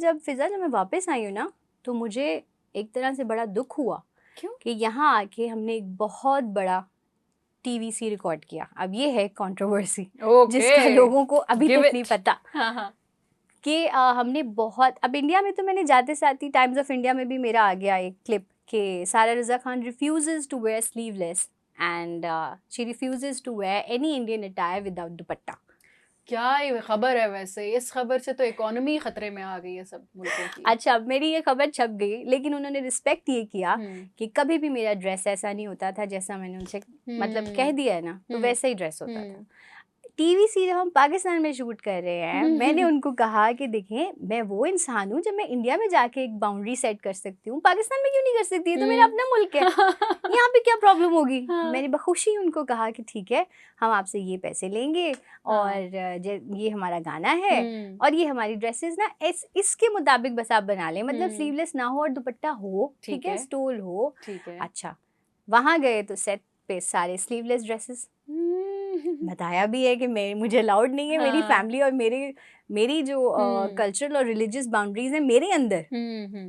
जब मैं वापस आई हूँ ना, तो मुझे एक तरह से बड़ा दुख हुआ। क्यों? कि यहाँ आके हमने एक बहुत बड़ा टीवीसी रिकॉर्ड किया। अब ये है कंट्रोवर्सी जिसका लोगों को अभी तक नहीं पता। हाँ। कि हमने बहुत, अब इंडिया में तो मैंने जाते साथ ही टाइम्स ऑफ इंडिया में भी मेरा आ गया एक क्लिप कि Sara Raza Khan refuses to wear sleeveless and she refuses to wear any Indian attire without dupatta. क्या ये खबर है? वैसे इस खबर से तो इकोनॉमी खतरे में आ गई है सब मुल्कों की। अच्छा, मेरी ये खबर छप गई, लेकिन उन्होंने रिस्पेक्ट ये किया कि कभी भी मेरा ड्रेस ऐसा नहीं होता था जैसा मैंने उनसे मतलब कह दिया है ना, तो वैसा ही ड्रेस होता था। टीवीसी जब हम पाकिस्तान में शूट कर रहे हैं, मैंने उनको कहा कि देखें, मैं वो इंसान हूँ जब मैं इंडिया में जाके एक बाउंड्री सेट कर सकती हूँ, पाकिस्तान में क्यों नहीं कर सकती? तो मेरा अपना मुल्क है, यहाँ पे क्या प्रॉब्लम होगी? मैंने बखुशी उनको कहा कि ठीक है, हम आपसे ये पैसे लेंगे और ये हमारा गाना है और ये हमारी ड्रेसेस ना इसके मुताबिक बस आप बना लें, मतलब स्लीवलेस ना हो और दुपट्टा हो, ठीक है, स्टोल हो। अच्छा, वहाँ गए तो सेट पे सारे स्लीवलेस ड्रेसेस। बताया भी है कि मुझे अलाउड नहीं है, मेरी फैमिली और मेरी जो कल्चरल और रिलीजियस बाउंड्रीज हैं मेरे अंदर,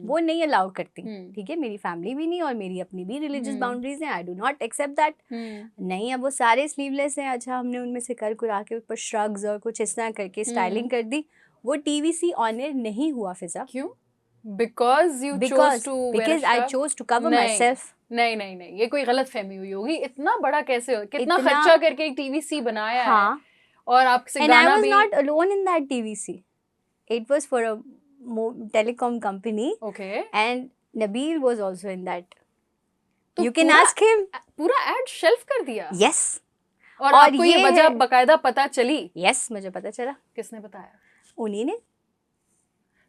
वो नहीं अलाउ करती। ठीक है, मेरी फैमिली भी नहीं और मेरी अपनी भी रिलीजियस बाउंड्रीज हैं, I do not accept that. नहीं, अब वो सारे स्लीवलेस हैं। अच्छा, हमने उनमें से कर कुरा के ऊपर श्रग्स और कुछ इस तरह करके स्टाइलिंग कर दी। वो टीवीसी ऑन एयर नहीं हुआ फिजा। क्यों? Because I chose to cover myself. नहीं, ये कोई गलत फहमी हुई होगी। इतना बड़ा कैसे हो, कितना खर्चा करके एक टीवीसी बनाया है और आपसे गाना भी। And I was not alone in that TVC. It was for a telecom company. Okay. And Nabil was also in that. तो you can ask him. पूरा एड शेल्फ कर दिया? Yes. और आपको ये वजह बकायदा पता चली? Yes, मुझे पता चला। किसने बताया? उन्हीं ने।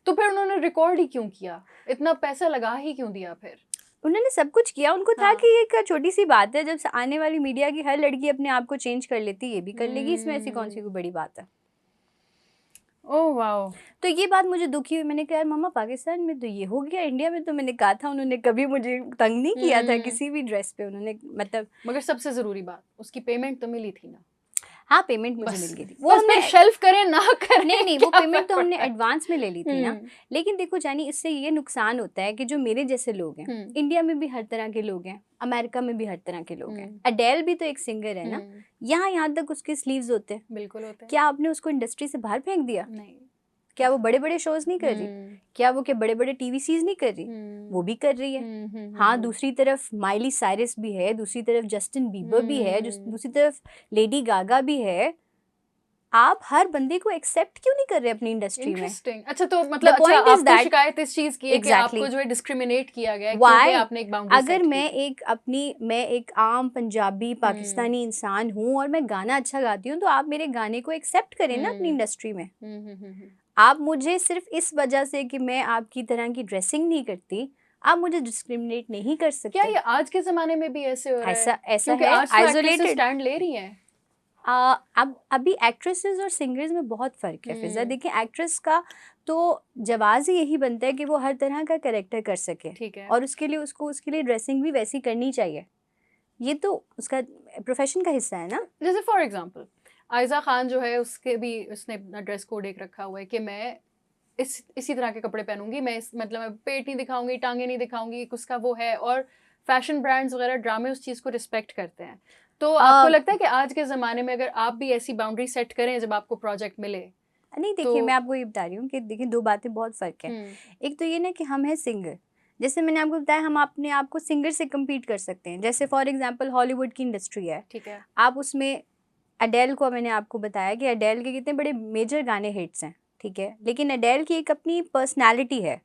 तो फिर उन्होंने रिकॉर्ड ही क्यों किया? इतना पैसा लगा ही क्यों दिया? फिर उन्होंने सब कुछ किया। उनको था कि एक छोटी सी बात है, जब आने वाली मीडिया की हर लड़की अपने आप को चेंज कर लेती, ये भी कर लेगी, इसमें ऐसी कौन सी कोई बड़ी बात है। Oh wow. तो ये बात मुझे दुखी हुई। मैंने कहा यार मम्मा, पाकिस्तान में तो ये हो गया, इंडिया में तो मैंने कहा था, उन्होंने कभी मुझे तंग नहीं किया था किसी भी ड्रेस पे, उन्होंने मतलब। मगर सबसे जरूरी बात, उसकी पेमेंट तो मिली थी ना? हाँ, पेमेंट मुझे मिल गई थी। वो हमने शेल्फ करें ना करें, नहीं, वो पेमेंट तो हमने एडवांस में ले ली थी ना। लेकिन देखो जानी, इससे ये नुकसान होता है कि जो मेरे जैसे लोग हैं, इंडिया में भी हर तरह के लोग हैं, अमेरिका में भी हर तरह के लोग हैं। अडेल भी तो एक सिंगर है ना, यहाँ तक उसके स्लीव्स होते हैं। बिल्कुल होते हैं। क्या आपने उसको इंडस्ट्री से बाहर फेंक दिया? नहीं। क्या वो बड़े बड़े शोज नहीं कर रही? क्या वो के बड़े बड़े टीवीसीज नहीं कर रही? वो भी कर रही है। हाँ, दूसरी तरफ माइली साइरस भी है, दूसरी तरफ जस्टिन बीबर भी है, दूसरी तरफ लेडी गागा भी है। आप हर बंदे को एक्सेप्ट क्यों नहीं कर रहे अपनी इंडस्ट्री में? अच्छा, तो मतलब आपको शिकायत इस चीज की है कि आपको जो है डिस्क्रिमिनेट किया गया है क्योंकि आपने एक बाउंड्री सेट की। अगर मैं एक आम पंजाबी पाकिस्तानी इंसान हूँ और मैं गाना अच्छा गाती हूँ, तो आप मेरे गाने को एक्सेप्ट करें ना अपनी इंडस्ट्री में। आप मुझे सिर्फ इस वजह से कि मैं आपकी तरह की ड्रेसिंग नहीं करती, आप मुझे डिस्क्रिमिनेट नहीं कर सकते। क्या ये आज के जमाने में भी ऐसे हो रहा है? ऐसा है, आइसोलेटेड स्टैंड ले रही हैं। अब अभी एक्ट्रेसेस और सिंगर्स में बहुत फ़र्क है फिजा। देखिए, एक्ट्रेस का तो जवाब ही यही बनता है कि वो हर तरह का कैरेक्टर कर सके, ठीक है, और उसके लिए ड्रेसिंग भी वैसी करनी चाहिए। ये तो उसका प्रोफेशन का हिस्सा है ना। जैसे फॉर एग्जांपल आयजा खान जो है, उसने अपना ड्रेस कोड एक रखा हुआ है कि मैं इसी तरह के कपड़े पहनूंगी, मैं मतलब पेट नहीं दिखाऊंगी, टांगे नहीं दिखाऊंगी, उसका वो है। और फैशन ब्रांड्स वगैरह ड्रामे उस चीज़ को रिस्पेक्ट करते हैं। तो आपको लगता है कि आज के ज़माने में अगर आप भी ऐसी बाउंड्री सेट करें जब आपको प्रोजेक्ट मिले? नहीं, देखिए मैं आपको ये बता रही हूँ कि देखिए दो बातें बहुत फ़र्क है। एक तो ये ना कि हम हैं सिंगर, जैसे मैंने आपको बताया, हम अपने आप को सिंगर से कम्पीट कर सकते हैं। जैसे फॉर एग्जांपल हॉलीवुड की इंडस्ट्री है, ठीक है, आप उसमें अडेल को मैंने आपको बताया कि अडेल के कितने बड़े मेजर गाने हिट्स हैं, ठीक है, लेकिन अडेल की एक अपनी पर्सनैलिटी है।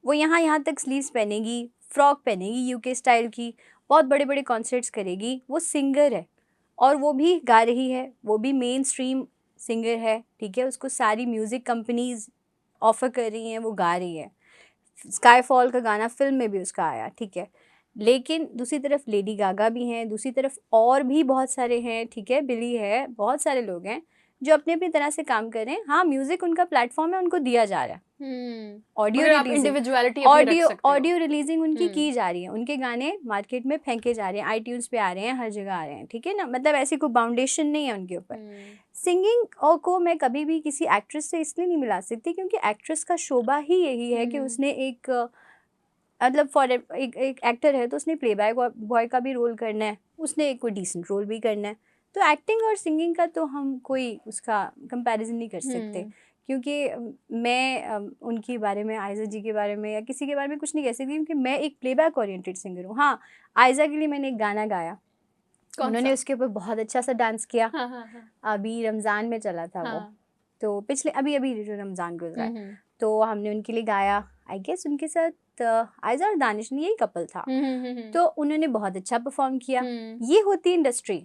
वो यहाँ तक स्लीव्स पहनेगी, फ्रॉक पहनेगी यूके स्टाइल की, बहुत बड़े बड़े कॉन्सर्ट्स करेगी। वो सिंगर है और वो भी गा रही है, वो भी मेन स्ट्रीम सिंगर है, ठीक है। उसको सारी म्यूज़िक कंपनीज ऑफ़र कर रही हैं, वो गा रही है। स्काईफॉल का गाना फिल्म में भी उसका आया, ठीक है। लेकिन दूसरी तरफ लेडी गागा भी हैं, दूसरी तरफ और भी बहुत सारे हैं, ठीक है, बिली है, बहुत सारे लोग हैं जो अपनी अपनी तरह से काम कर रहे हैं। हाँ, म्यूज़िक उनका प्लेटफॉर्म है, उनको दिया जा रहा है, ऑडियो आप इंडिविजुअलिटी अपनी रख ऑडियो सकते हो। ऑडियो रिलीजिंग उनकी की जा रही है, उनके गाने मार्केट में फेंके जा रहे हैं, आईट्यून्स पे आ रहे हैं, हर जगह आ रहे हैं, ठीक है ना, मतलब ऐसी कोई बाउंडेशन नहीं है उनके ऊपर। सिंगिंग और को मैं कभी भी किसी एक्ट्रेस से इसलिए नहीं मिला सकती क्योंकि एक्ट्रेस का शोभा ही यही है कि उसने एक मतलब फॉर एक एक्टर है तो उसने प्लेबैक बॉय का भी रोल करना है, उसने एक कोई डिसेंट रोल भी करना है, तो एक्टिंग और सिंगिंग का तो हम कोई उसका कंपैरिजन नहीं कर सकते। क्योंकि मैं उनके बारे में, आयज़ा जी के बारे में या किसी के बारे में कुछ नहीं कह सकती क्योंकि मैं एक प्लेबैक ओरिएंटेड सिंगर हूँ। हाँ, आयज़ा के लिए मैंने एक गाना गाया, उन्होंने उसके ऊपर बहुत अच्छा सा डांस किया। अभी रमज़ान में चला था वो, तो पिछले अभी जो रमज़ान गुजरा तो हमने उनके लिए गाया। आई गेस उनके साथ आयज़ा और दानिश ने यही कपल था, तो उन्होंने बहुत अच्छा परफॉर्म किया। ये होती है industry,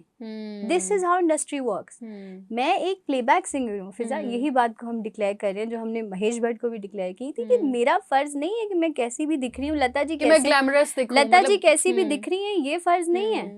this is how industry works. मैं एक प्लेबैक सिंगर हूँ फिजा, यही बात को हम डिक्लेयर कर रहे हैं जो हमने महेश भट्ट को भी डिक्लेयर की थी कि मेरा फर्ज नहीं है कि मैं कैसी भी दिख रही हूँ, लता जी कैसी भी दिख रही हैं, ये फर्ज नहीं है।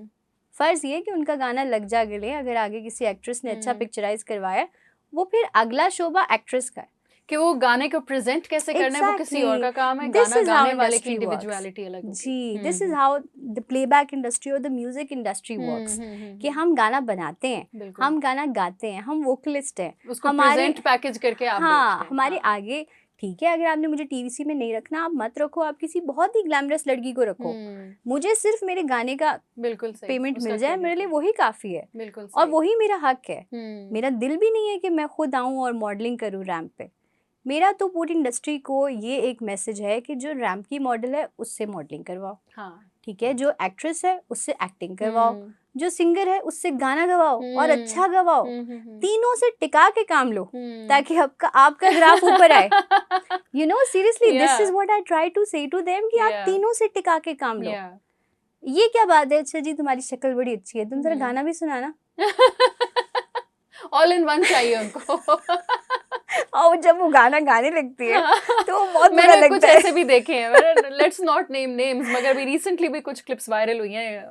फर्ज ये कि उनका गाना लग जा गले, अगर आगे किसी एक्ट्रेस ने अच्छा पिक्चराइज करवाया वो फिर अगला शोभा एक्ट्रेस का है कि वो गाने को प्रेजेंट कैसे करना है, वो किसी और का काम है। गाना गाने वाले की इंडिविजुअलिटी अलग होगी। जी, this is how the playback industry और द म्यूजिक इंडस्ट्री वर्क्स, कि हम गाना बनाते हैं, हम गाना गाते हैं, हम वोकलिस्ट हैं, उसको प्रेजेंट पैकेज करके आप हाँ हमारे आगे ठीक है, अगर आपने मुझे टीवीसी में नहीं रखना आप मत रखो, आप किसी बहुत ही ग्लैमरस लड़की को रखो, मुझे सिर्फ मेरे गाने का बिल्कुल पेमेंट मिल जाए, मेरे लिए वही काफी है। बिल्कुल और वही मेरा हक है। मेरा दिल भी नहीं है कि मैं खुद आऊं और मॉडलिंग करूं रैंप पे। मेरा तो पूरी इंडस्ट्री को ये एक मैसेज है कि जो रैंप की मॉडल है उससे मॉडलिंग करवाओ, ठीक है, जो एक्ट्रेस है उससे एक्टिंग करवाओ, जो सिंगर है उससे गाना गवाओ और अच्छा गवाओ, तीनों से टिका के काम लो ताकि आपका ग्राफ ऊपर आए। You know seriously this is what I try to say to them कि आप तीनों से टिका के काम लो। ये क्या बात है, अच्छा जी तुम्हारी शक्ल बड़ी अच्छी है, तुम जरा गाना भी सुनाना। ऑल इन वन चाहिए उनको। और जब वो गाना गाने लगती है तो बहुत बुरा लगता है। कुछ ऐसे भी देखे हैं, लेट्स नॉट नेम नेम्स, मगर भी रिसेंटली भी कुछ क्लिप्स वायरल हुई हैं।